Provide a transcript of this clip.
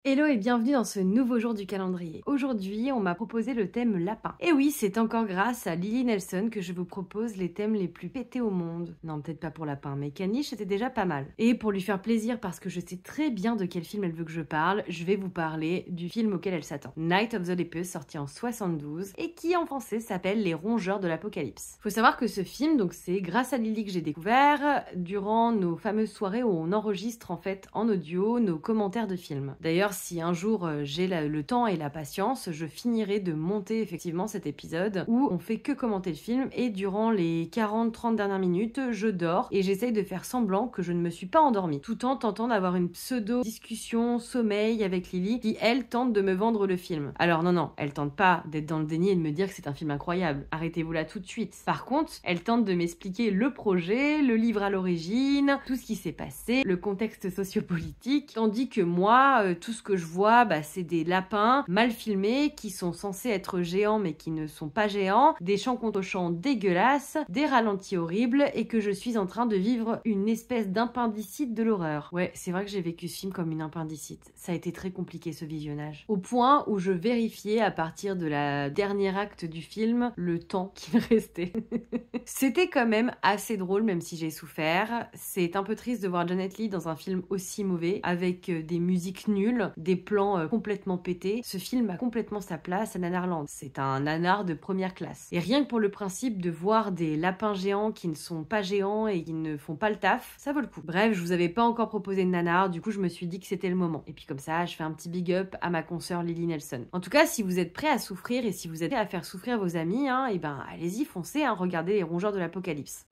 Hello et bienvenue dans ce nouveau jour du calendrier. Aujourd'hui, on m'a proposé le thème lapin. Et oui, c'est encore grâce à Lily Nelson que je vous propose les thèmes les plus pétés au monde. Non, peut-être pas pour lapin, mais caniche c'était déjà pas mal. Et pour lui faire plaisir, parce que je sais très bien de quel film elle veut que je parle, je vais vous parler du film auquel elle s'attend. Night of the Lepus, sorti en 72, et qui en français s'appelle Les Rongeurs de l'Apocalypse. Faut savoir que ce film, donc c'est grâce à Lily que j'ai découvert, durant nos fameuses soirées où on enregistre en fait en audio nos commentaires de films. D'ailleurs, si un jour j'ai le temps et la patience, je finirai de monter effectivement cet épisode où on fait que commenter le film et durant les 40-30 dernières minutes, je dors et j'essaye de faire semblant que je ne me suis pas endormie, tout en tentant d'avoir une pseudo-discussion sommeil avec Lily qui, elle, tente de me vendre le film. Alors non, elle tente pas d'être dans le déni et de me dire que c'est un film incroyable. Arrêtez-vous là tout de suite. Par contre, elle tente de m'expliquer le projet, le livre à l'origine, tout ce qui s'est passé, le contexte sociopolitique, tandis que moi, tout ce que je vois, c'est des lapins mal filmés qui sont censés être géants mais qui ne sont pas géants, des champs contre champs dégueulasses, des ralentis horribles et que je suis en train de vivre une espèce d'appendicite de l'horreur. Ouais, c'est vrai que j'ai vécu ce film comme une appendicite. Ça a été très compliqué ce visionnage. Au point où je vérifiais à partir de la dernière acte du film le temps qui me restait. C'était quand même assez drôle même si j'ai souffert. C'est un peu triste de voir Janet Leigh dans un film aussi mauvais avec des musiques nulles, des plans complètement pétés. Ce film a complètement sa place à Nanarland. C'est un nanar de première classe. Et rien que pour le principe de voir des lapins géants qui ne sont pas géants et qui ne font pas le taf, ça vaut le coup. Bref, je vous avais pas encore proposé de nanar, du coup je me suis dit que c'était le moment. Et puis comme ça, je fais un petit big up à ma consoeur Lily Nelson. En tout cas, si vous êtes prêts à souffrir et si vous êtes prêts à faire souffrir vos amis, et ben allez-y, foncez, regardez Les Rongeurs de l'Apocalypse.